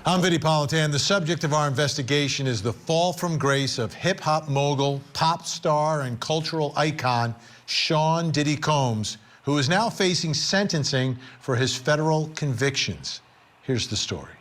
I'm Vinnie Politan. The subject of our investigation is the fall from grace of hip-hop mogul, pop star, and cultural icon Sean Diddy Combs, who is now facing sentencing for his federal convictions. Here's the story.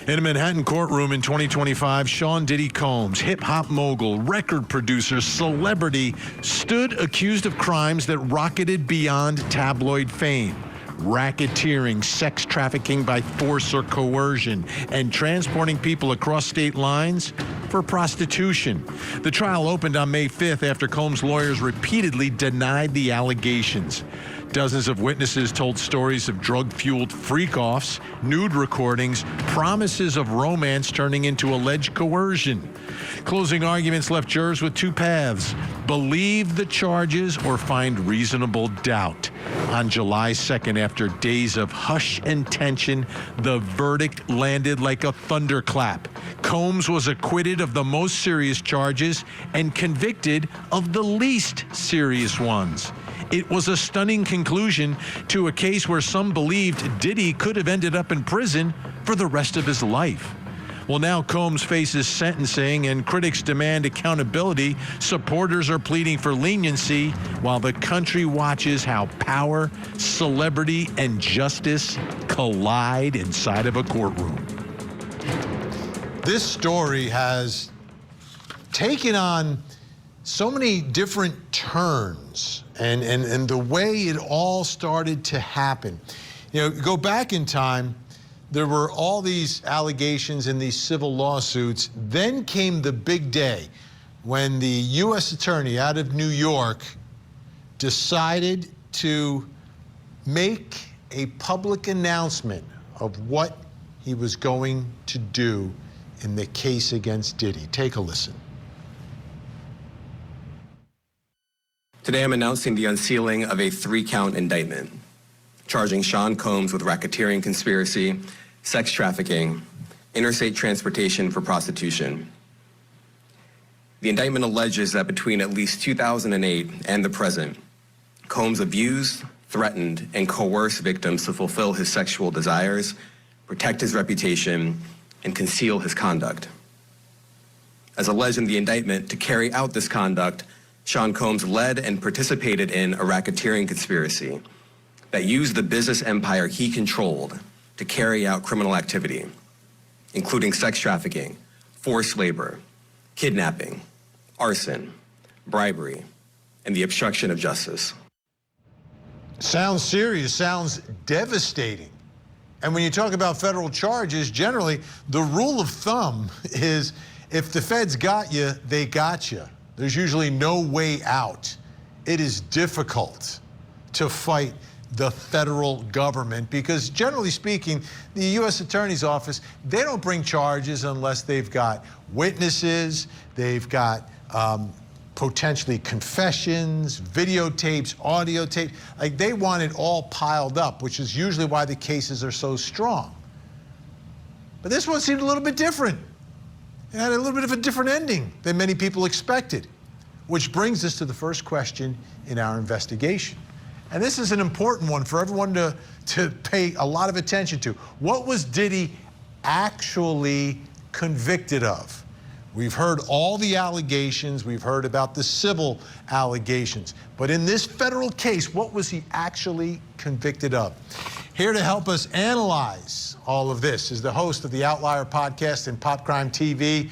In a Manhattan courtroom in 2025, Sean Diddy Combs, hip-hop mogul, record producer, celebrity, stood accused of crimes that rocketed beyond tabloid fame. Racketeering, sex trafficking by force or coercion, and transporting people across state lines for prostitution. The trial opened on May 5th after Combs' lawyers repeatedly denied the allegations. Dozens of witnesses told stories of drug-fueled freak-offs, nude recordings, promises of romance turning into alleged coercion. Closing arguments left jurors with two paths: believe the charges or find reasonable doubt. On July 2nd, after days of hush and tension, the verdict landed like a thunderclap. Combs was acquitted of the most serious charges and convicted of the least serious ones. It was a stunning conclusion to a case where some believed Diddy could have ended up in prison for the rest of his life. Well, now Combs faces sentencing and critics demand accountability. Supporters are pleading for leniency while the country watches how power, celebrity, and justice collide inside of a courtroom. This story has taken on so many different turns and the way it all started to happen. You know, go back in time, there were all these allegations and these civil lawsuits. Then came the big day when the U.S. attorney out of New York decided to make a public announcement of what he was going to do in the case against Diddy. Take a listen. Today I'm announcing the unsealing of a 3-count indictment, charging Sean Combs with racketeering conspiracy, sex trafficking, interstate transportation for prostitution. The indictment alleges that between at least 2008 and the present, Combs abused, threatened, and coerced victims to fulfill his sexual desires, protect his reputation, and conceal his conduct. As alleged in the indictment, to carry out this conduct, Sean Combs led and participated in a racketeering conspiracy that used the business empire he controlled to carry out criminal activity, including sex trafficking, forced labor, kidnapping, arson, bribery, and the obstruction of justice. Sounds serious, sounds devastating. And when you talk about federal charges, generally, the rule of thumb is if the feds got you, they got you. There's usually no way out. It is difficult to fight the federal government because, generally speaking, the U.S. Attorney's Office, they don't bring charges unless they've got witnesses, they've got potentially confessions, videotapes, audio tape. Like, they want it all piled up, which is usually why the cases are so strong. But this one seemed a little bit different. It had a little bit of a different ending than many people expected, which brings us to the first question in our investigation. And this is an important one for everyone to pay a lot of attention to. What was Diddy actually convicted of? We've heard all the allegations, we've heard about the civil allegations, but in this federal case, what was he actually convicted of? Here to help us analyze all of this is the host of the Outlier podcast and Pop Crime TV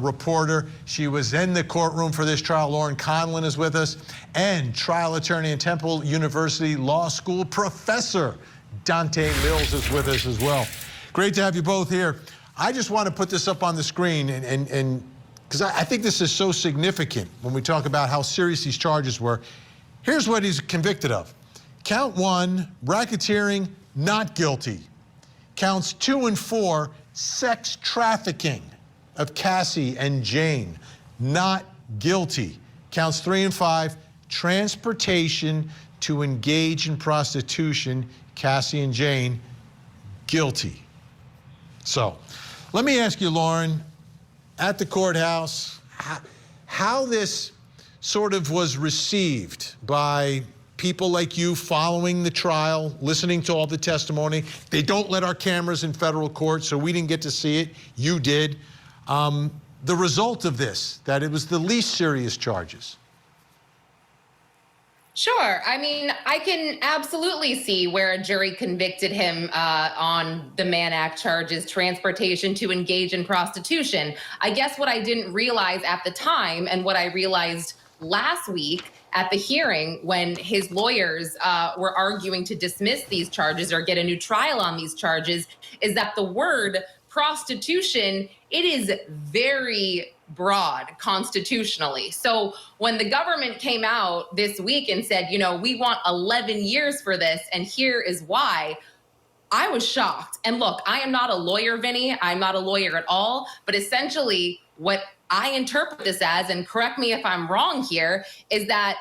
reporter. She was in the courtroom for this trial. Lauren Conlon is with us, and trial attorney and Temple University Law School professor Dante Mills is with us as well. Great to have you both here. I just want to put this up on the screen and because I think this is so significant when we talk about how serious these charges were. Here's what he's convicted of. Count 1, racketeering, not guilty. Counts 2 and 4, sex trafficking of Cassie and Jane, not guilty. Counts 3 and 5, transportation to engage in prostitution, Cassie and Jane, guilty. So, let me ask you, Lauren, at the courthouse, how this sort of was received by people like you following the trial, listening to all the testimony. They don't let our cameras in federal court, so we didn't get to see it. You did. The result of this, that it was the least serious charges. Sure. I mean, I can absolutely see where a jury convicted him on the Mann Act charges, transportation to engage in prostitution. I guess what I didn't realize at the time, and what I realized last week at the hearing when his lawyers were arguing to dismiss these charges or get a new trial on these charges, is that the word prostitution, it is very broad constitutionally. So when the government came out this week and said, you know, we want 11 years for this, and here is why, I was shocked. And look, I am not a lawyer, Vinny. I'm not a lawyer at all. But essentially, what I interpret this as, and correct me if I'm wrong here, is that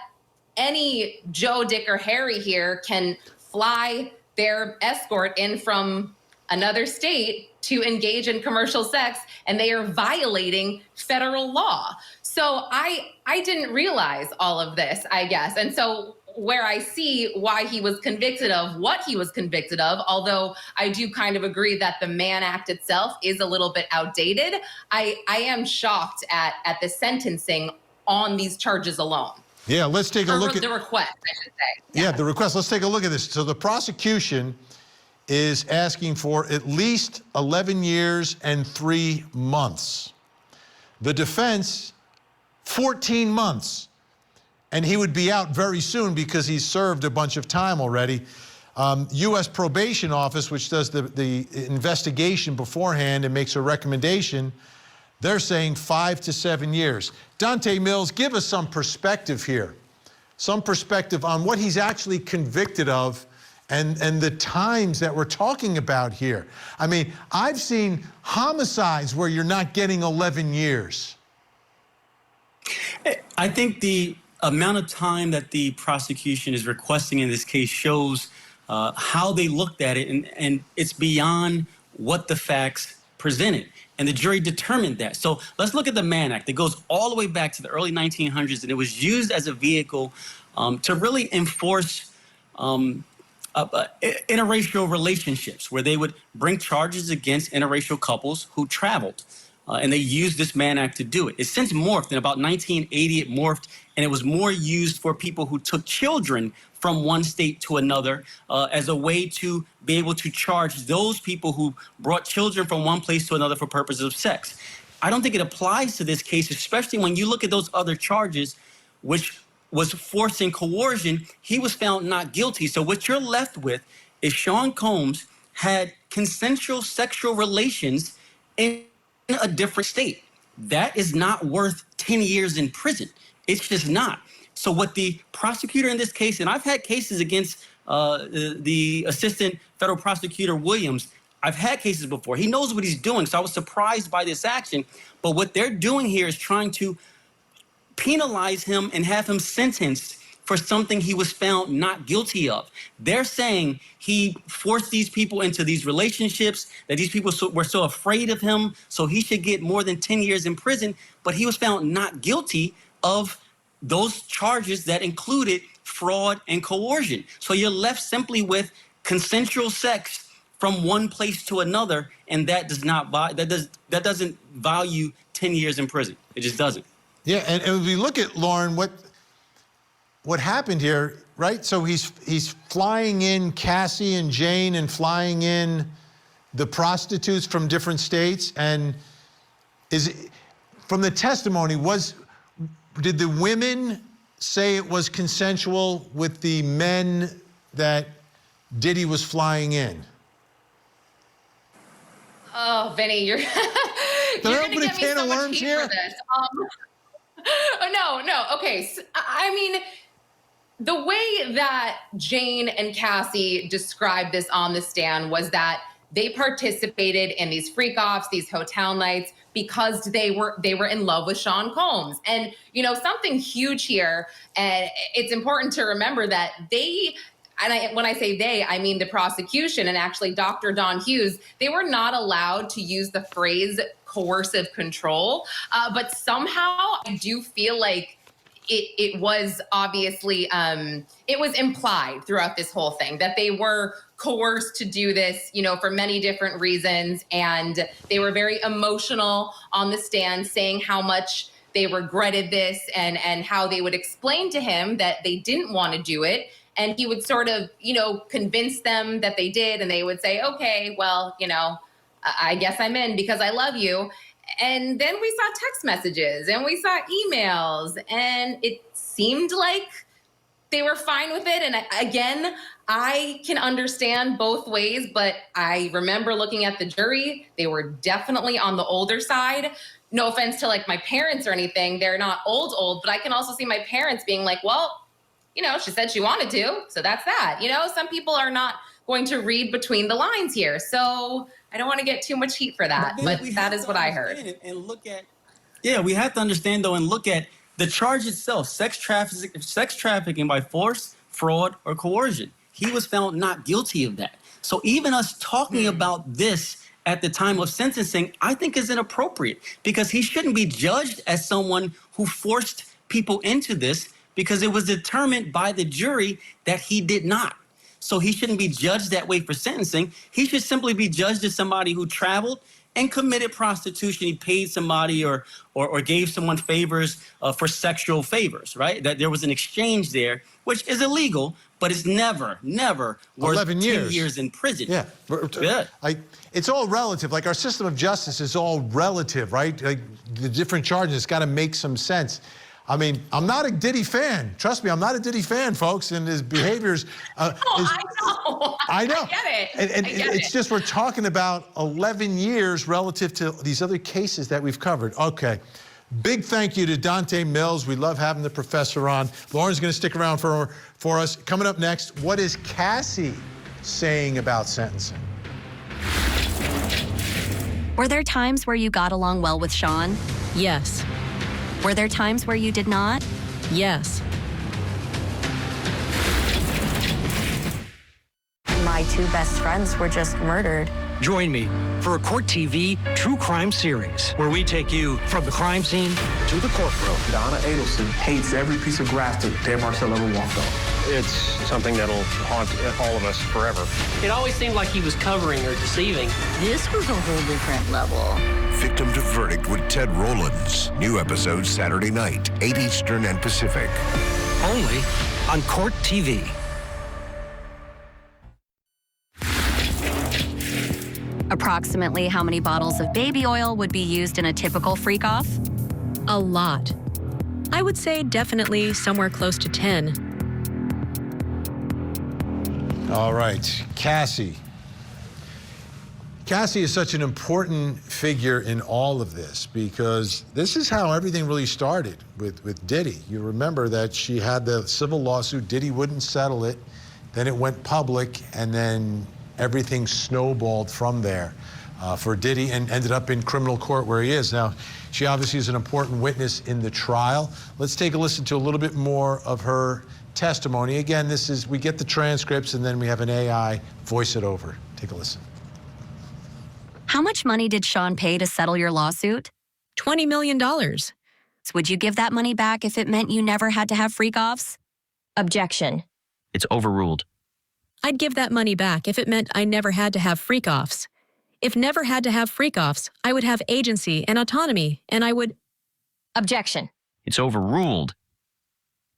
any Joe, Dick, or Harry here can fly their escort in from another state to engage in commercial sex, and they are violating federal law. So I didn't realize all of this, I guess. And so where I see why he was convicted of what he was convicted of, although I do kind of agree that the Mann Act itself is a little bit outdated, I am shocked at the sentencing on these charges alone. Yeah, let's take a look at the request, I should say. Yeah, the request. Let's take a look at this. So the prosecution is asking for at least 11 years and 3 months. The defense, 14 months. And he would be out very soon because he's served a bunch of time already. U.S. Probation Office, which does the investigation beforehand and makes a recommendation, they're saying 5 to 7 years. Dante Mills, give us some perspective here. Some perspective on what he's actually convicted of and the times that we're talking about here. I mean, I've seen homicides where you're not getting 11 years. I think the amount of time that the prosecution is requesting in this case shows how they looked at it, and it's beyond what the facts presented. And the jury determined that. So let's look at the Mann Act. It goes all the way back to the early 1900s, and it was used as a vehicle to really enforce interracial relationships, where they would bring charges against interracial couples who traveled. And they used this Mann Act to do it. It's since morphed. In about 1980, it morphed, and it was more used for people who took children from one state to another as a way to be able to charge those people who brought children from one place to another for purposes of sex. I don't think it applies to this case, especially when you look at those other charges, which was force and coercion. He was found not guilty. So what you're left with is Sean Combs had consensual sexual relations in a different state. That is not worth 10 years in prison. It's just not. So what the prosecutor in this case, and I've had cases against the assistant federal prosecutor Williams, I've had cases before. He knows what he's doing. So I was surprised by this action. But what they're doing here is trying to penalize him and have him sentenced for something he was found not guilty of. They're saying he forced these people into these relationships, that these people were so afraid of him, so he should get more than 10 years in prison. But he was found not guilty of those charges that included fraud and coercion. So you're left simply with consensual sex from one place to another, and that doesn't value 10 years in prison. It just doesn't. Yeah, and if we look at, Lauren, what happened here, right? So he's flying in Cassie and Jane and flying in the prostitutes from different states. And from the testimony, did the women say it was consensual with the men that Diddy was flying in? Oh, Vinny, you're going to get me so much heat for this. No. Okay. So, I mean, the way that Jane and Cassie described this on the stand was that they participated in these freak-offs, these hotel nights, because they were in love with Sean Combs. And, you know, something huge here, and it's important to remember that when I say they, I mean the prosecution and actually Dr. Don Hughes, they were not allowed to use the phrase coercive control. But somehow I do feel like it was obviously, it was implied throughout this whole thing that they were coerced to do this, for many different reasons. And they were very emotional on the stand, saying how much they regretted this and how they would explain to him that they didn't want to do it. And he would sort of, convince them that they did. And they would say, okay, well, I guess I'm in because I love you. And then we saw text messages and we saw emails, and it seemed like they were fine with it. And again, I can understand both ways, but I remember looking at the jury. They were definitely on the older side. No offense to like my parents or anything. They're not old, but I can also see my parents being like, well, she said she wanted to, so that's that. Some people are not going to read between the lines here. So I don't want to get too much heat for that, but that is what I heard. And look at, we have to understand though, and look at the charge itself: sex trafficking by force, fraud, or coercion. He was found not guilty of that. So even us talking about this at the time of sentencing, I think is inappropriate, because he shouldn't be judged as someone who forced people into this, because it was determined by the jury that he did not. So he shouldn't be judged that way for sentencing. He should simply be judged as somebody who traveled and committed prostitution. He paid somebody or gave someone favors for sexual favors, right? That there was an exchange there, which is illegal, but it's never worth 11 years. 10 years in prison. Yeah. It's all relative. Like, our system of justice is all relative, right? Like, the different charges, it's got to make some sense. I mean, I'm not a Diddy fan. Trust me, I'm not a Diddy fan, folks, and his behaviors. I know. I know. I get it. And it's just, we're talking about 11 years relative to these other cases that we've covered. Okay. Big thank you to Dante Mills. We love having the professor on. Lauren's going to stick around for us. Coming up next, what is Cassie saying about sentencing? Were there times where you got along well with Sean? Yes. Were there times where you did not? Yes. My two best friends were just murdered. Join me for a Court TV true crime series where we take you from the crime scene to the courtroom. Donna Adelson hates every piece of grass that Dan Marcel ever walked on. It's something that'll haunt all of us forever. It always seemed like he was covering or deceiving. This was a whole different level. Victim to Verdict with Ted Rowlands. New episodes Saturday night, 8 Eastern and Pacific. Only on Court TV. Approximately how many bottles of baby oil would be used in a typical freak-off? A lot. I would say definitely somewhere close to 10. All right, Cassie. Cassie is such an important figure in all of this, because this is how everything really started with Diddy. You remember that she had the civil lawsuit, Diddy wouldn't settle it, then it went public, and then everything snowballed from there for Diddy and ended up in criminal court where he is. Now, she obviously is an important witness in the trial. Let's take a listen to a little bit more of her testimony. Again, we get the transcripts and then we have an AI voice it over. Take a listen. How much money did Sean pay to settle your lawsuit? $20 million. Would you give that money back if it meant you never had to have freak-offs? Objection. It's overruled. I'd give that money back if it meant I never had to have freak-offs. If never had to have freak-offs, I would have agency and autonomy, and I would... Objection. It's overruled.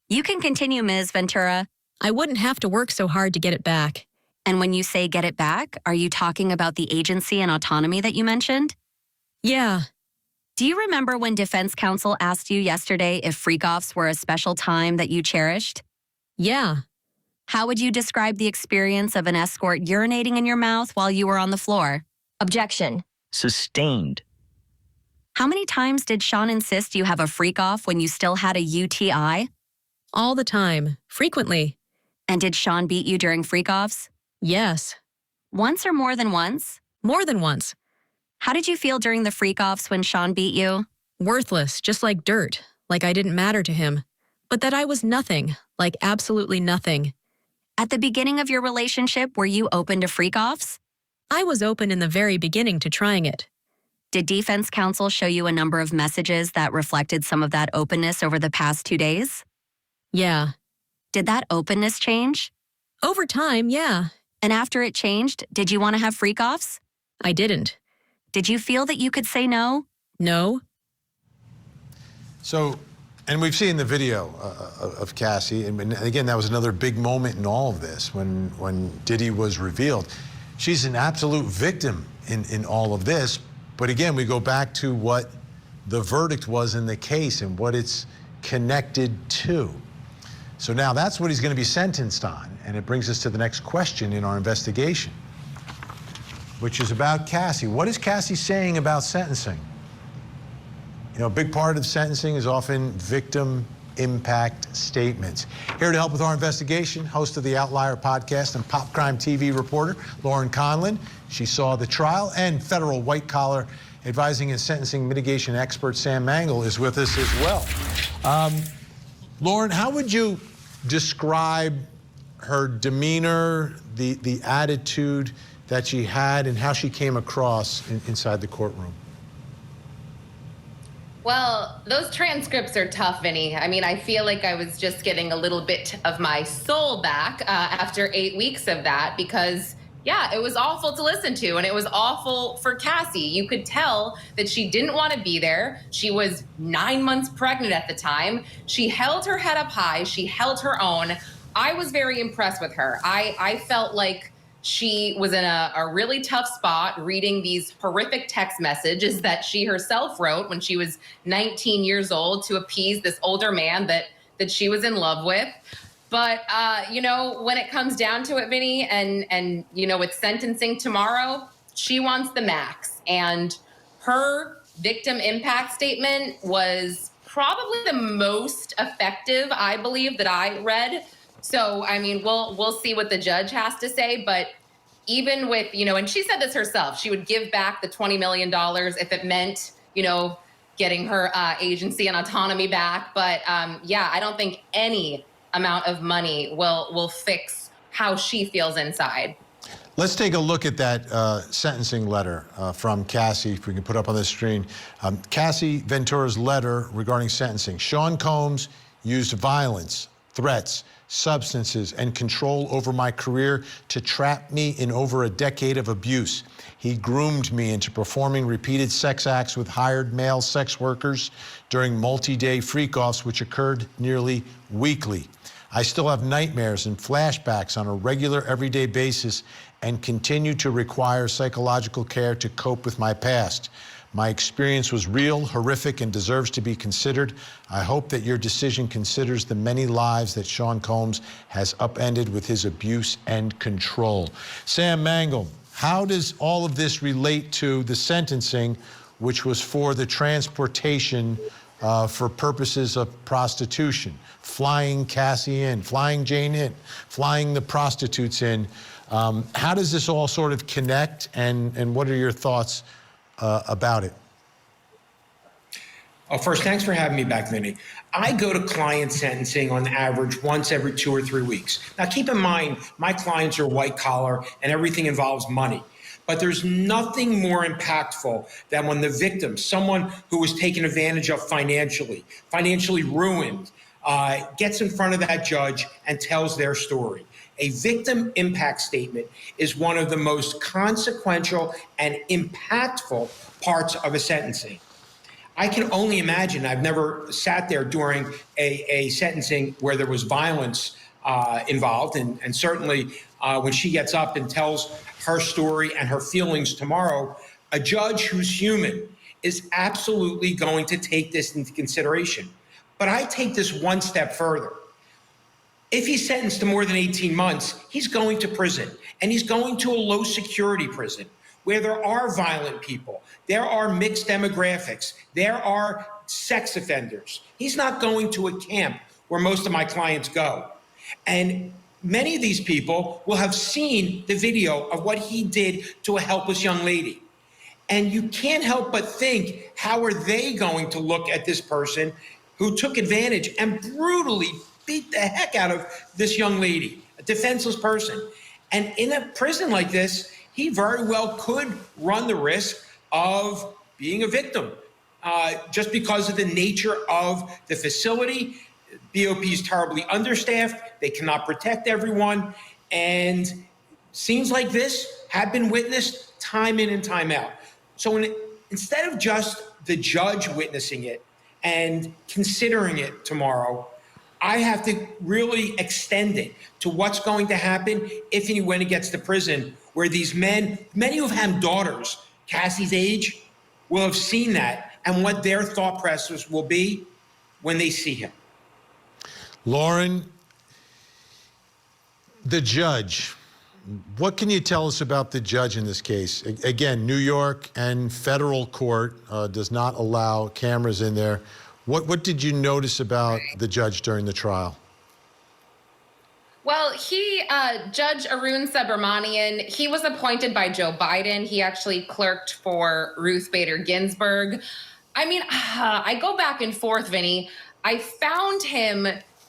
You can continue, Ms. Ventura. I wouldn't have to work so hard to get it back. And when you say get it back, are you talking about the agency and autonomy that you mentioned? Yeah. Do you remember when defense counsel asked you yesterday if freak-offs were a special time that you cherished? Yeah. How would you describe the experience of an escort urinating in your mouth while you were on the floor? Objection. Sustained. How many times did Sean insist you have a freak-off when you still had a UTI? All the time. Frequently. And did Sean beat you during freak-offs? Yes. Once or more than once? More than once. How did you feel during the freak-offs when Sean beat you? Worthless, just like dirt, like I didn't matter to him. But that I was nothing, like absolutely nothing. At the beginning of your relationship, were you open to freak-offs? I was open in the very beginning to trying it. Did defense counsel show you a number of messages that reflected some of that openness over the past 2 days? Yeah. Did that openness change? Over time, yeah. And after it changed, did you want to have freak-offs? I didn't. Did you feel that you could say no? No. So, and we've seen the video of Cassie, and again, that was another big moment in all of this when Diddy was revealed. She's an absolute victim in all of this. But again, we go back to what the verdict was in the case and what it's connected to. So now that's what he's going to be sentenced on. And it brings us to the next question in our investigation, which is about Cassie. What is Cassie saying about sentencing? You know, a big part of sentencing is often victim impact statements. Here to help with our investigation, host of the Outlier podcast and Pop Crime TV reporter, Lauren Conlon. She saw the trial, and federal white-collar advising and sentencing mitigation expert Sam Mangle is with us as well. Lauren, how would you describe her demeanor, the attitude that she had, and how she came across inside the courtroom? Well, those transcripts are tough, Vinny. I mean, I feel like I was just getting a little bit of my soul back after 8 weeks of that because, yeah, it was awful to listen to, and it was awful for Cassie. You could tell that she didn't want to be there. She was 9 months pregnant at the time. She held her head up high. She held her own. I was very impressed with her. I felt like she was in a really tough spot reading these horrific text messages that she herself wrote when she was 19 years old to appease this older man that she was in love with. But, you know, when it comes down to it, Vinny, and you know, with sentencing tomorrow, she wants the max. And her victim impact statement was probably the most effective, I believe, that I read. So, I mean, we'll see what the judge has to say. But even with, you know, and she said this herself, she would give back the $20 million if it meant, you know, getting her agency and autonomy back. But, yeah, I don't think any amount of money will fix how she feels inside. Let's take a look at that sentencing letter from Cassie, if we can put up on the screen. Cassie Ventura's letter regarding sentencing. Sean Combs used violence, threats, substances, and control over my career to trap me in over a decade of abuse. He groomed me into performing repeated sex acts with hired male sex workers during multi-day freak-offs, which occurred nearly weekly. I still have nightmares and flashbacks on a regular, everyday basis and continue to require psychological care to cope with my past. My experience was real, horrific, and deserves to be considered. I hope that your decision considers the many lives that Sean Combs has upended with his abuse and control. Sam Mangle, how does all of this relate to the sentencing, which was for the transportation for purposes of prostitution, flying Cassie in, flying Jane in, flying the prostitutes in? How does this all sort of connect, and what are your thoughts about it? Oh, first, thanks for having me back, Vinny. I go to client sentencing on average once every 2 or 3 weeks. Now, keep in mind, my clients are white collar and everything involves money. But there's nothing more impactful than when the victim, someone who was taken advantage of financially ruined, gets in front of that judge and tells their story. A victim impact statement is one of the most consequential and impactful parts of a sentencing. I can only imagine, I've never sat there during a sentencing where there was violence involved, and certainly when she gets up and tells her story and her feelings tomorrow, a judge who's human is absolutely going to take this into consideration. But I take this one step further. If he's sentenced to more than 18 months, he's going to prison, and he's going to a low security prison where there are violent people, there are mixed demographics, there are sex offenders. He's not going to a camp where most of my clients go. And many of these people will have seen the video of what he did to a helpless young lady. And you can't help but think, how are they going to look at this person who took advantage and brutally beat the heck out of this young lady, a defenseless person? And in a prison like this, he very well could run the risk of being a victim just because of the nature of the facility. BOP is terribly understaffed. They cannot protect everyone. And scenes like this have been witnessed time in and time out. So instead of just the judge witnessing it and considering it tomorrow, I have to really extend it to what's going to happen if and when he gets to prison, where these men, many who have had daughters Cassie's age, will have seen that and what their thought process will be when they see him. Lauren, the judge, what can you tell us about the judge in this case? Again, New York and federal court does not allow cameras in there. What did you notice about the judge during the trial? Well, Judge Arun Subramanian, he was appointed by Joe Biden. He actually clerked for Ruth Bader Ginsburg. I mean, I go back and forth, Vinny. I found him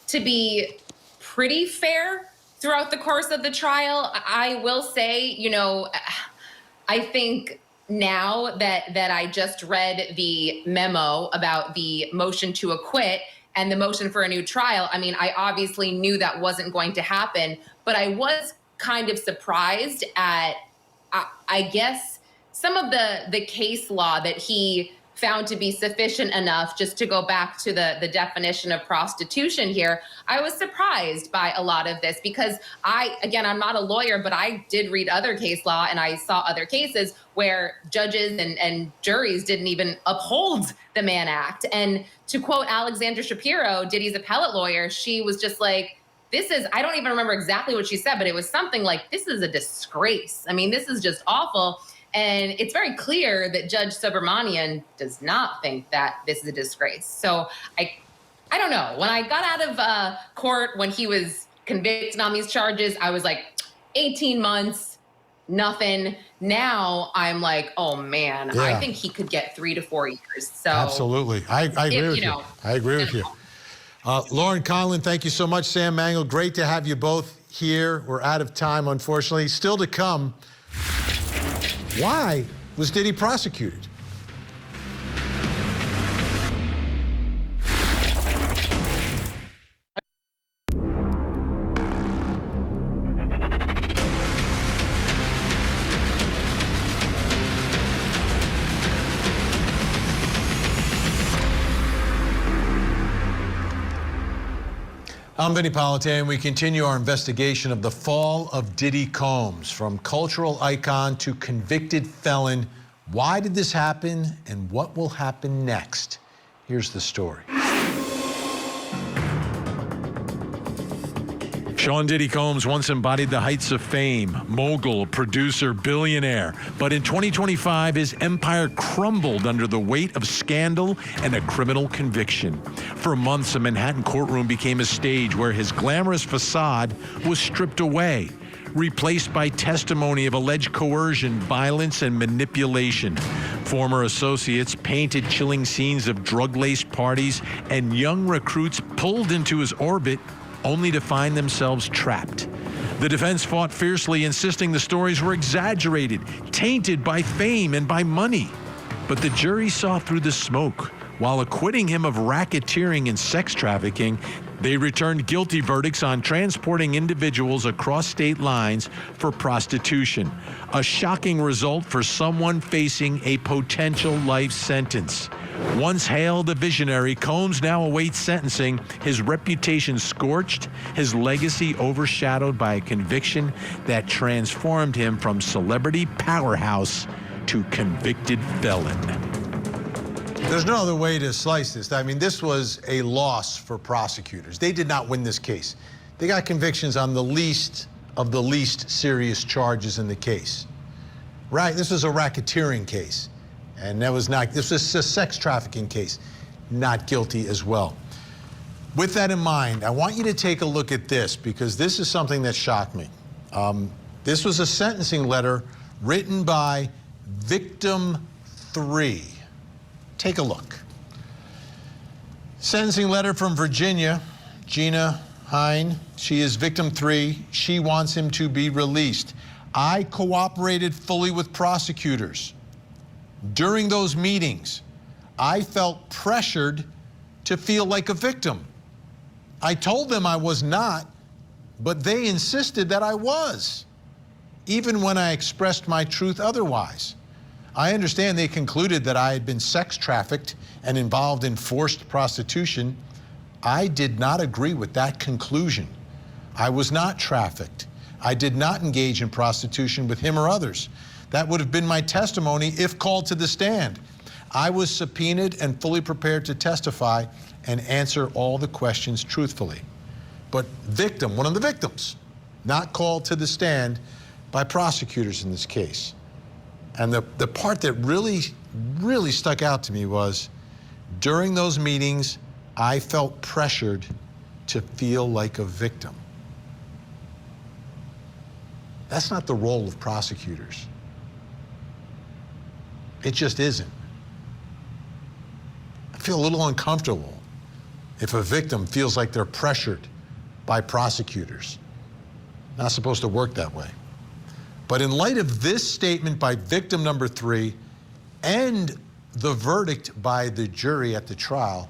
to be pretty fair throughout the course of the trial. I will say, you know, I think now that I just read the memo about the motion to acquit and the motion for a new trial, I mean, I obviously knew that wasn't going to happen, but I was kind of surprised at, I guess, some of the case law that he found to be sufficient enough. Just to go back to the definition of prostitution here, I was surprised by a lot of this because I'm not a lawyer, but I did read other case law and I saw other cases where judges and juries didn't even uphold the Mann Act. And to quote Alexandra Shapiro, Diddy's appellate lawyer, she was just like, I don't even remember exactly what she said, but it was something like, this is a disgrace. I mean, this is just awful. And it's very clear that Judge Subramanian does not think that this is a disgrace. So I don't know. When I got out of court, when he was convicted on these charges, I was like, 18 months, nothing. Now I'm like, oh man, yeah. I think he could get 3 to 4 years. So absolutely, I agree with you. I agree with you. Lauren Conlon, thank you so much. Sam Mangle, great to have you both here. We're out of time, unfortunately. Still to come. Why was Diddy prosecuted? I'm Vinnie Politan. We continue our investigation of the fall of Diddy Combs, from cultural icon to convicted felon. Why did this happen and what will happen next? Here's the story. Sean Diddy Combs once embodied the heights of fame, mogul, producer, billionaire. But in 2025, his empire crumbled under the weight of scandal and a criminal conviction. For months, a Manhattan courtroom became a stage where his glamorous facade was stripped away, replaced by testimony of alleged coercion, violence, and manipulation. Former associates painted chilling scenes of drug-laced parties and young recruits pulled into his orbit only to find themselves trapped. The defense fought fiercely, insisting the stories were exaggerated, tainted by fame and by money. But the jury saw through the smoke. While acquitting him of racketeering and sex trafficking, they returned guilty verdicts on transporting individuals across state lines for prostitution. A shocking result for someone facing a potential life sentence. Once hailed a visionary, Combs now awaits sentencing, his reputation scorched, his legacy overshadowed by a conviction that transformed him from celebrity powerhouse to convicted felon. There's no other way to slice this. I mean, this was a loss for prosecutors. They did not win this case. They got convictions on the least of the least serious charges in the case. Right? This was a racketeering case. And this was a sex trafficking case. Not guilty as well. With that in mind, I want you to take a look at this, because this is something that shocked me. This was a sentencing letter written by victim 3. Take a look. Sentencing letter from Virginia, Gina Hine. She is victim 3. She wants him to be released. I cooperated fully with prosecutors. During those meetings, I felt pressured to feel like a victim. I told them I was not, but they insisted that I was, even when I expressed my truth otherwise. I understand they concluded that I had been sex trafficked and involved in forced prostitution. I did not agree with that conclusion. I was not trafficked. I did not engage in prostitution with him or others. That would have been my testimony if called to the stand. I was subpoenaed and fully prepared to testify and answer all the questions truthfully. But victim, one of the victims, not called to the stand by prosecutors in this case. And the part that really stuck out to me was, during those meetings, I felt pressured to feel like a victim. That's not the role of prosecutors. It just isn't. I feel a little uncomfortable if a victim feels like they're pressured by prosecutors. Not supposed to work that way. But in light of this statement by victim number 3 and the verdict by the jury at the trial,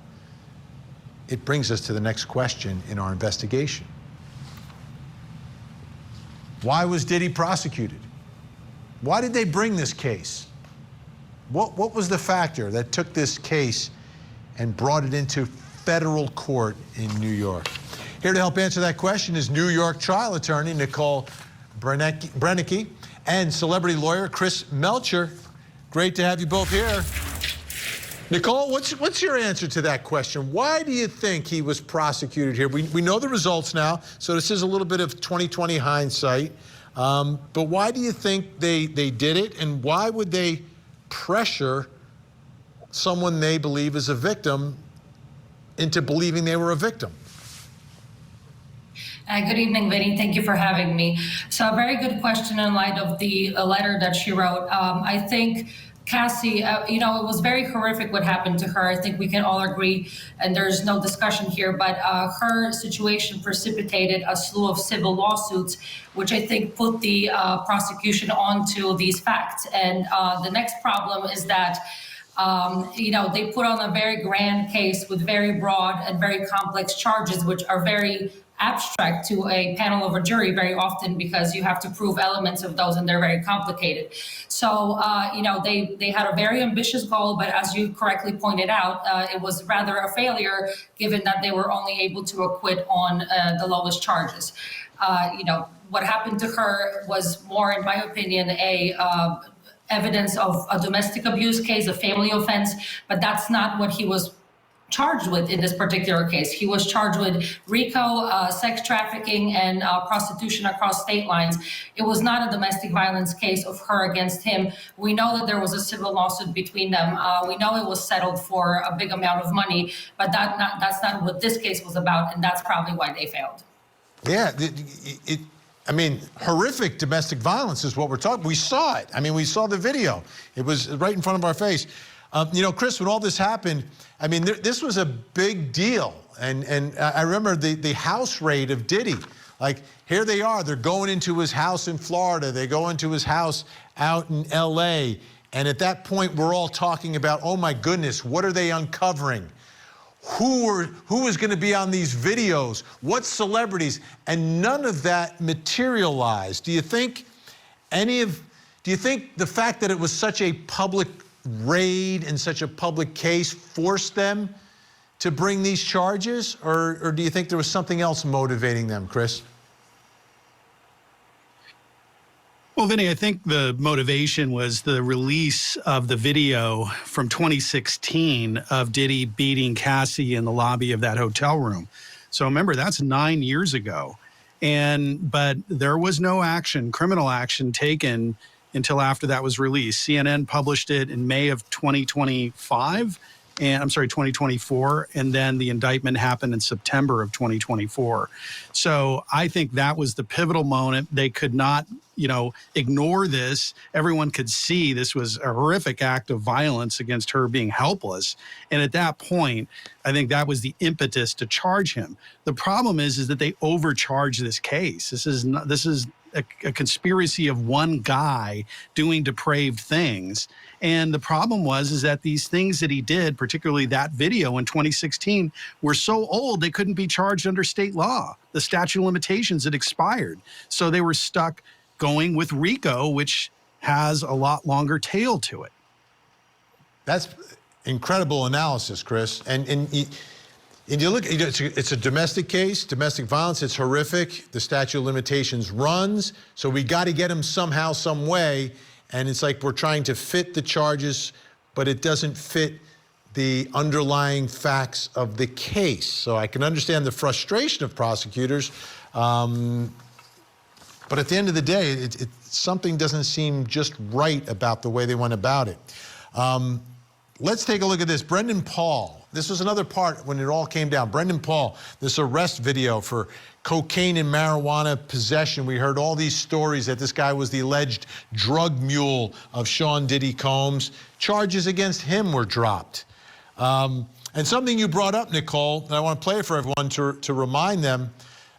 it brings us to the next question in our investigation. Why was Diddy prosecuted? Why did they bring this case? What was the factor that took this case and brought it into federal court in New York? Here to help answer that question is New York trial attorney Nicole Brennicke and celebrity lawyer Chris Melcher. Great to have you both here. Nicole, what's your answer to that question? Why do you think he was prosecuted here? We know the results now, so this is a little bit of 20/20 hindsight. But why do you think they did it, and why would they pressure someone they believe is a victim into believing they were a victim? Good evening, Vinnie. Thank you for having me. So a very good question in light of the letter that she wrote. I think Cassie, it was very horrific what happened to her. I think we can all agree, and there's no discussion here, but her situation precipitated a slew of civil lawsuits, which I think put the prosecution onto these facts. And the next problem is that they put on a very grand case with very broad and very complex charges, which are very abstract to a panel of a jury very often because you have to prove elements of those and they're very complicated. So, they had a very ambitious goal, but as you correctly pointed out, it was rather a failure given that they were only able to acquit on the lowest charges. What happened to her was more, in my opinion, evidence of a domestic abuse case, a family offense, but that's not what he was charged with in this particular case. He was charged with RICO, sex trafficking, and prostitution across state lines. It was not a domestic violence case of her against him. We know that there was a civil lawsuit between them. We know it was settled for a big amount of money, but that's not what this case was about, and that's probably why they failed. Yeah, horrific domestic violence is what we're talking. We saw it. We saw the video. It was right in front of our face. Chris, when all this happened, this was a big deal. And I remember the house raid of Diddy. Like, here they are. They're going into his house in Florida. They go into his house out in L.A. And at that point, we're all talking about, oh, my goodness, what are they uncovering? Who is going to be on these videos? What celebrities? And none of that materialized. Do you think the fact that it was such a public raid and such a public case forced them to bring these charges, or do you think there was something else motivating them, Chris? Well, Vinny, I think the motivation was the release of the video from 2016 of Diddy beating Cassie in the lobby of that hotel room. So remember, that's 9 years ago. But there was no criminal action taken until after that was released. CNN published it in May of 2024, and then the indictment happened in September of 2024. So I think that was the pivotal moment. They could not, ignore this. Everyone could see this was a horrific act of violence against her being helpless. And at that point, I think that was the impetus to charge him. The problem is that they overcharged this case. This is a conspiracy of one guy doing depraved things. And the problem is that these things that he did, particularly that video in 2016, were so old they couldn't be charged under state law. The statute of limitations had expired. So they were stuck going with RICO, which has a lot longer tail to it. That's incredible analysis, Chris. And you look, it's a domestic case, domestic violence. It's horrific. The statute of limitations runs. So we got to get him somehow, some way. And it's like we're trying to fit the charges, but it doesn't fit the underlying facts of the case. So I can understand the frustration of prosecutors. But at the end of the day, something doesn't seem just right about the way they went about it. Let's take a look at this. Brendan Paul. This was another part when it all came down. Brendan Paul, this arrest video for cocaine and marijuana possession. We heard all these stories that this guy was the alleged drug mule of Sean Diddy Combs. Charges against him were dropped. And something you brought up, Nicole, and I want to play it for everyone to remind them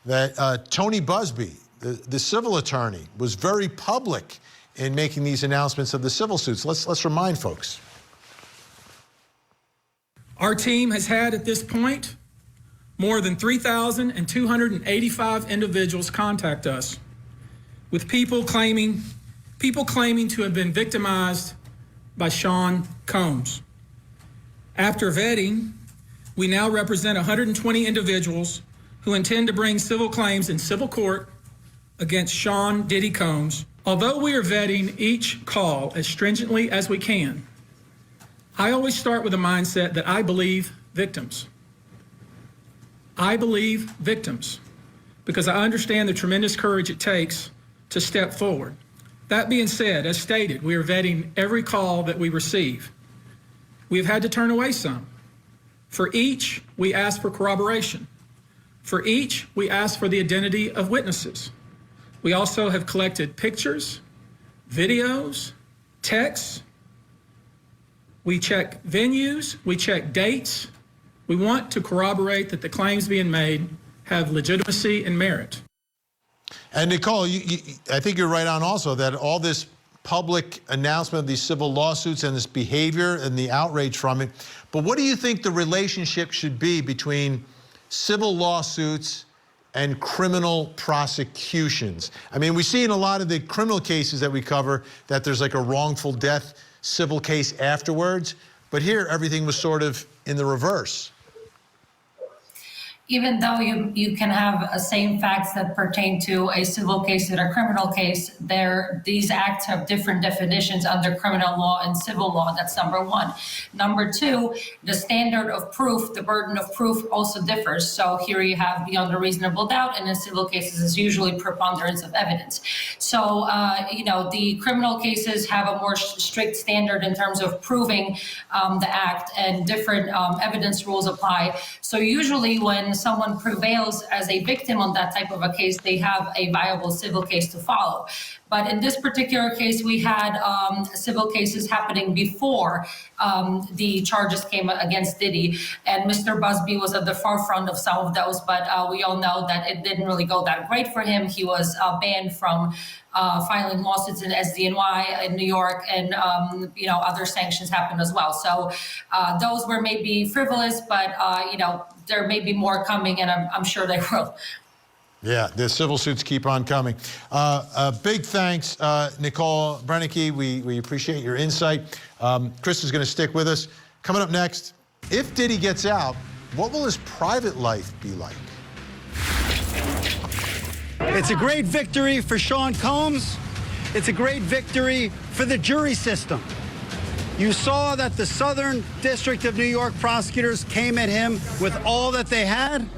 that Tony Busby, the civil attorney, was very public in making these announcements of the civil suits. Let's remind folks. Our team has had at this point more than 3,285 individuals contact us with people claiming to have been victimized by Sean Combs. After vetting, we now represent 120 individuals who intend to bring civil claims in civil court against Sean Diddy Combs. Although we are vetting each call as stringently as we can, I always start with a mindset that I believe victims. I believe victims because I understand the tremendous courage it takes to step forward. That being said, as stated, we are vetting every call that we receive. We have had to turn away some. For each, we ask for corroboration. For each, we ask for the identity of witnesses. We also have collected pictures, videos, texts. We check venues, we check dates. We want to corroborate that the claims being made have legitimacy and merit. And Nicole, I think you're right on also that all this public announcement of these civil lawsuits and this behavior and the outrage from it, but what do you think the relationship should be between civil lawsuits and criminal prosecutions? I mean, we see in a lot of the criminal cases that we cover that there's like a wrongful death civil case afterwards, but here everything was sort of in the reverse. Even though you can have same facts that pertain to a civil case and a criminal case, these acts have different definitions under criminal law and civil law. That's number one. Number two, the standard of proof, the burden of proof also differs. So here you have beyond a reasonable doubt, and in civil cases is usually preponderance of evidence. So, the criminal cases have a more strict standard in terms of proving the act, and different evidence rules apply. So usually when someone prevails as a victim on that type of a case, they have a viable civil case to follow. But in this particular case, we had civil cases happening before the charges came against Diddy, and Mr. Busby was at the forefront of some of those, but we all know that it didn't really go that great for him. He was banned from filing lawsuits in SDNY in New York, and other sanctions happened as well. So those were maybe frivolous, but there may be more coming, and I'm sure they will. Yeah, the civil suits keep on coming. Big thanks, Nicole Brennicke. We appreciate your insight. Chris is going to stick with us. Coming up next, if Diddy gets out, what will his private life be like? It's a great victory for Sean Combs. It's a great victory for the jury system. You saw that the Southern District of New York prosecutors came at him with all that they had.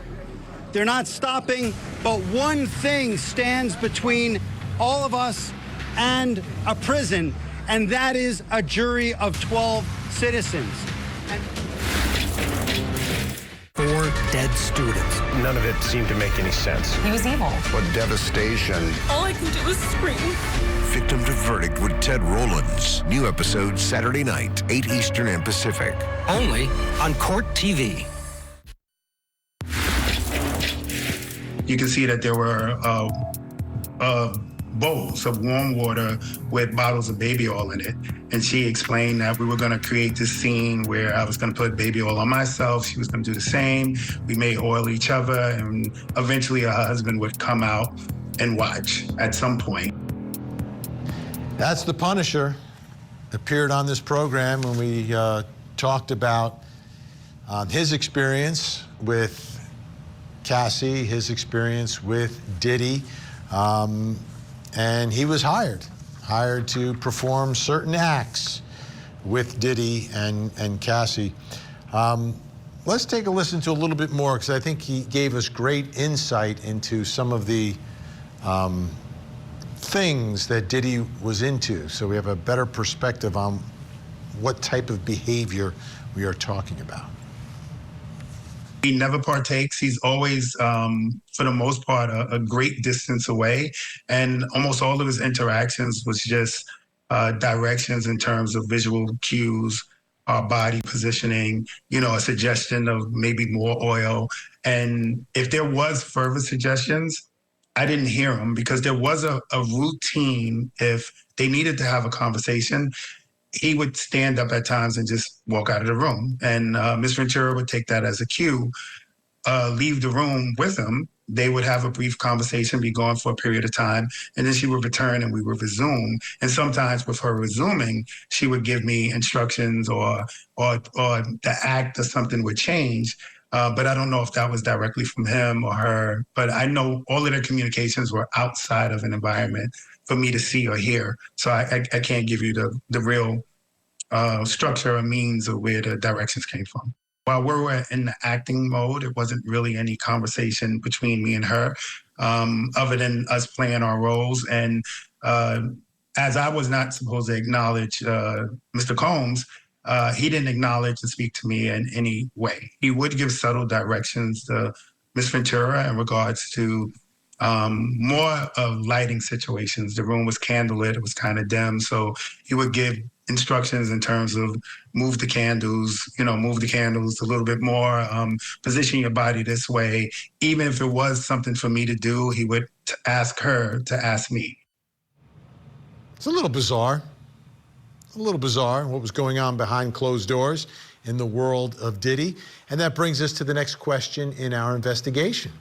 They're not stopping, but one thing stands between all of us and a prison, and that is a jury of 12 citizens. 4 dead students. None of it seemed to make any sense. He was evil. What devastation. All I can do is scream. Victim to Verdict with Ted Rowlands. New episode Saturday night, 8 Eastern and Pacific. Only on Court TV. You can see that there were bowls of warm water with bottles of baby oil in it. And she explained that we were going to create this scene where I was going to put baby oil on myself. She was going to do the same. We may oil each other, and eventually her husband would come out and watch at some point. That's the Punisher. Appeared on this program when we talked about his experience with Cassie, his experience with Diddy, and he was hired to perform certain acts with Diddy and Cassie. Let's take a listen to a little bit more, because I think he gave us great insight into some of the things that Diddy was into, so we have a better perspective on what type of behavior we are talking about. He never partakes. He's always, for the most part, a great distance away. And almost all of his interactions was just directions in terms of visual cues, body positioning, a suggestion of maybe more oil. And if there was further suggestions, I didn't hear them, because there was a routine. If they needed to have a conversation, he would stand up at times and just walk out of the room. And Ms. Ventura would take that as a cue, leave the room with him. They would have a brief conversation, be gone for a period of time, and then she would return and we would resume. And sometimes with her resuming, she would give me instructions or the act or something would change. But I don't know if that was directly from him or her. But I know all of their communications were outside of an environment for me to see or hear. So I can't give you the real structure or means of where the directions came from. While we were in the acting mode, it wasn't really any conversation between me and her, other than us playing our roles. And as I was not supposed to acknowledge Mr. Combs, he didn't acknowledge and speak to me in any way. He would give subtle directions to Ms. Ventura in regards to more of lighting situations. The room was candlelit, it was kind of dim, so he would give instructions in terms of move the candles a little bit more, position your body this way. Even if it was something for me to do, he would ask her to ask me. It's a little bizarre what was going on behind closed doors in the world of Diddy. And that brings us to the next question in our investigation.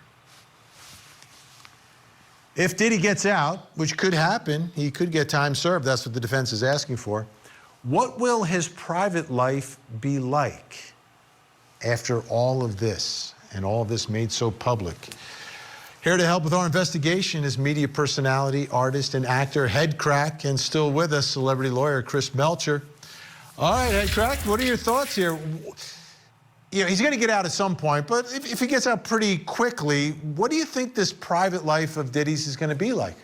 If Diddy gets out, which could happen, he could get time served, that's what the defense is asking for, what will his private life be like after all of this and all of this made so public? Here to help with our investigation is media personality, artist, and actor, Head Crack, and still with us, celebrity lawyer Chris Melcher. All right, Head Crack, what are your thoughts here? He's going to get out at some point, but if he gets out pretty quickly, what do you think this private life of Diddy's is going to be like?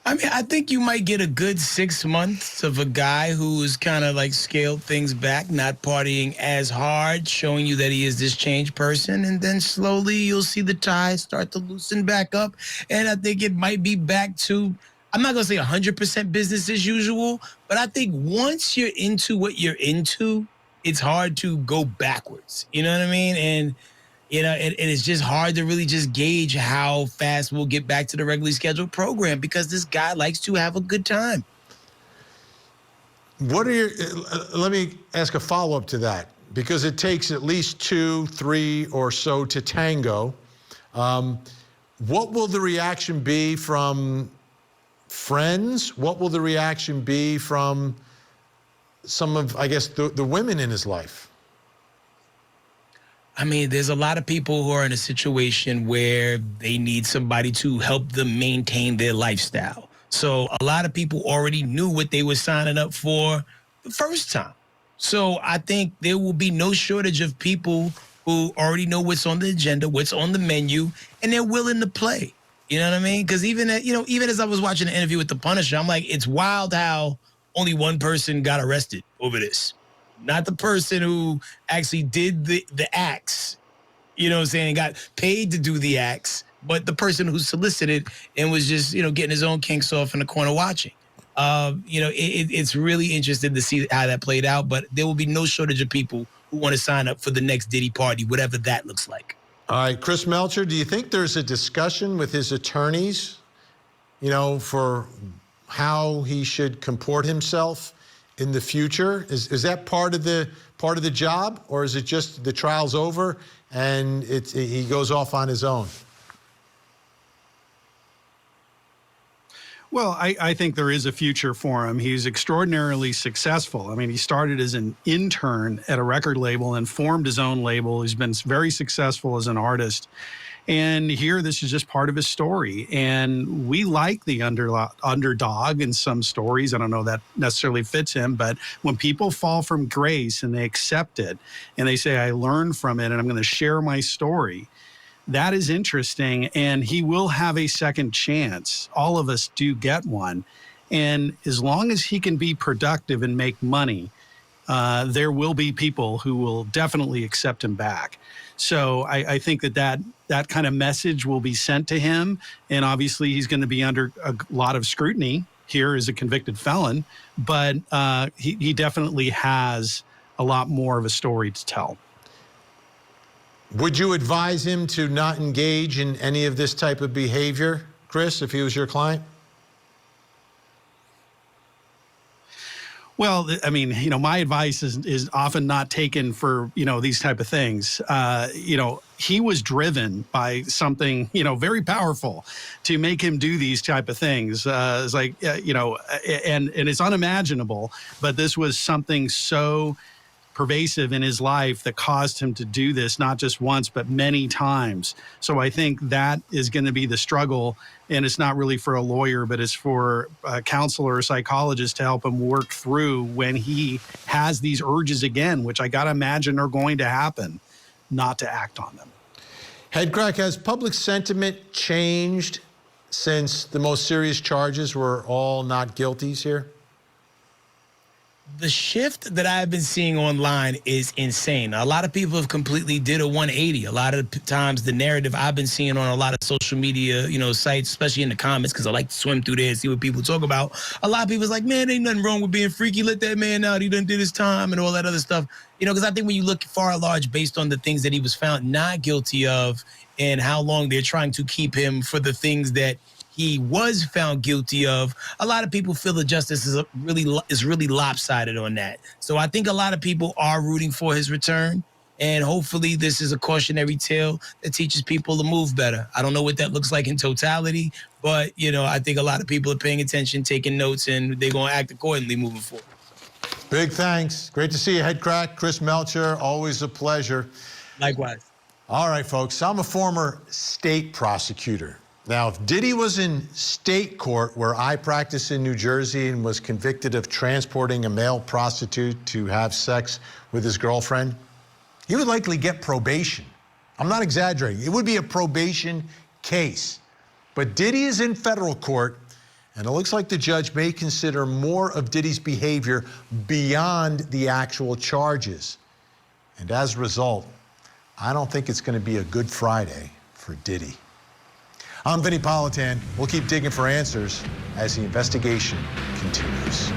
I mean, I think you might get a good 6 months of a guy who's kind of like scaled things back, not partying as hard, showing you that he is this changed person. And then slowly you'll see the ties start to loosen back up. And I think it might be back to, I'm not going to say 100% business as usual, but I think once you're into what you're into, it's hard to go backwards. You know what I mean? And it's just hard to really just gauge how fast we'll get back to the regularly scheduled program, because this guy likes to have a good time. What are your, let me ask a follow-up to that, because it takes at least 2, 3 or so to tango. What will the reaction be from friends? What will the reaction be from some of, I guess, the women in his life? I mean, there's a lot of people who are in a situation where they need somebody to help them maintain their lifestyle. So a lot of people already knew what they were signing up for the first time. So I think there will be no shortage of people who already know what's on the agenda, what's on the menu, and they're willing to play. You know what I mean? Because even as I was watching the interview with the Punisher, I'm like, it's wild how only one person got arrested over this. Not the person who actually did the acts, you know what I'm saying, got paid to do the acts, but the person who solicited and was just, getting his own kinks off in the corner watching. It's really interesting to see how that played out, but there will be no shortage of people who want to sign up for the next Diddy party, whatever that looks like. All right, Chris Melcher, do you think there's a discussion with his attorneys you know, for how he should comport himself in the future? Is that part of the job, or is it just the trial's over and he goes off on his own? Well, I think there is a future for him. He's extraordinarily successful. I mean, he started as an intern at a record label and formed his own label. He's been very successful as an artist. And here, this is just part of his story. And we like the underdog in some stories. I don't know that necessarily fits him, but when people fall from grace and they accept it and they say, I learned from it and I'm going to share my story, that is interesting, and he will have a second chance. All of us do get one. And as long as he can be productive and make money, there will be people who will definitely accept him back. So I think that kind of message will be sent to him. And obviously, he's going to be under a lot of scrutiny here as a convicted felon. But he definitely has a lot more of a story to tell. Would you advise him to not engage in any of this type of behavior, Chris, if he was your client? Well, I mean, you know, my advice is often not taken for, you know, these type of things. You know, he was driven by something, you know, very powerful to make him do these type of things. It's like, you know, and it's unimaginable, but this was something so pervasive in his life that caused him to do this, not just once, but many times. So I think that is going to be the struggle. And it's not really for a lawyer, but it's for a counselor or psychologist to help him work through when he has these urges again, which I got to imagine are going to happen, not to act on them. Headcrack, has public sentiment changed since the most serious charges were all not guilties here? The shift that I've been seeing online is insane. A lot of people have completely did a 180. A lot of times the narrative I've been seeing on a lot of social media, you know, sites, especially in the comments, because I like to swim through there and see what people talk about. A lot of people's like, man, ain't nothing wrong with being freaky. Let that man out. He done did his time and all that other stuff. You know, because I think when you look far at large based on the things that he was found not guilty of and how long they're trying to keep him for the things that he was found guilty of, a lot of people feel the justice is really lopsided on that. So I think a lot of people are rooting for his return, and hopefully this is a cautionary tale that teaches people to move better. I don't know what that looks like in totality, but you know, I think a lot of people are paying attention, taking notes, and they're going to act accordingly moving forward. Big thanks. Great to see you, Headcrack. Chris Melcher, always a pleasure. Likewise. All right, folks, I'm a former state prosecutor. Now, if Diddy was in state court where I practice in New Jersey and was convicted of transporting a male prostitute to have sex with his girlfriend, he would likely get probation. I'm not exaggerating. It would be a probation case. But Diddy is in federal court, and it looks like the judge may consider more of Diddy's behavior beyond the actual charges. And as a result, I don't think it's going to be a good Friday for Diddy. I'm Vinnie Politan. We'll keep digging for answers as the investigation continues.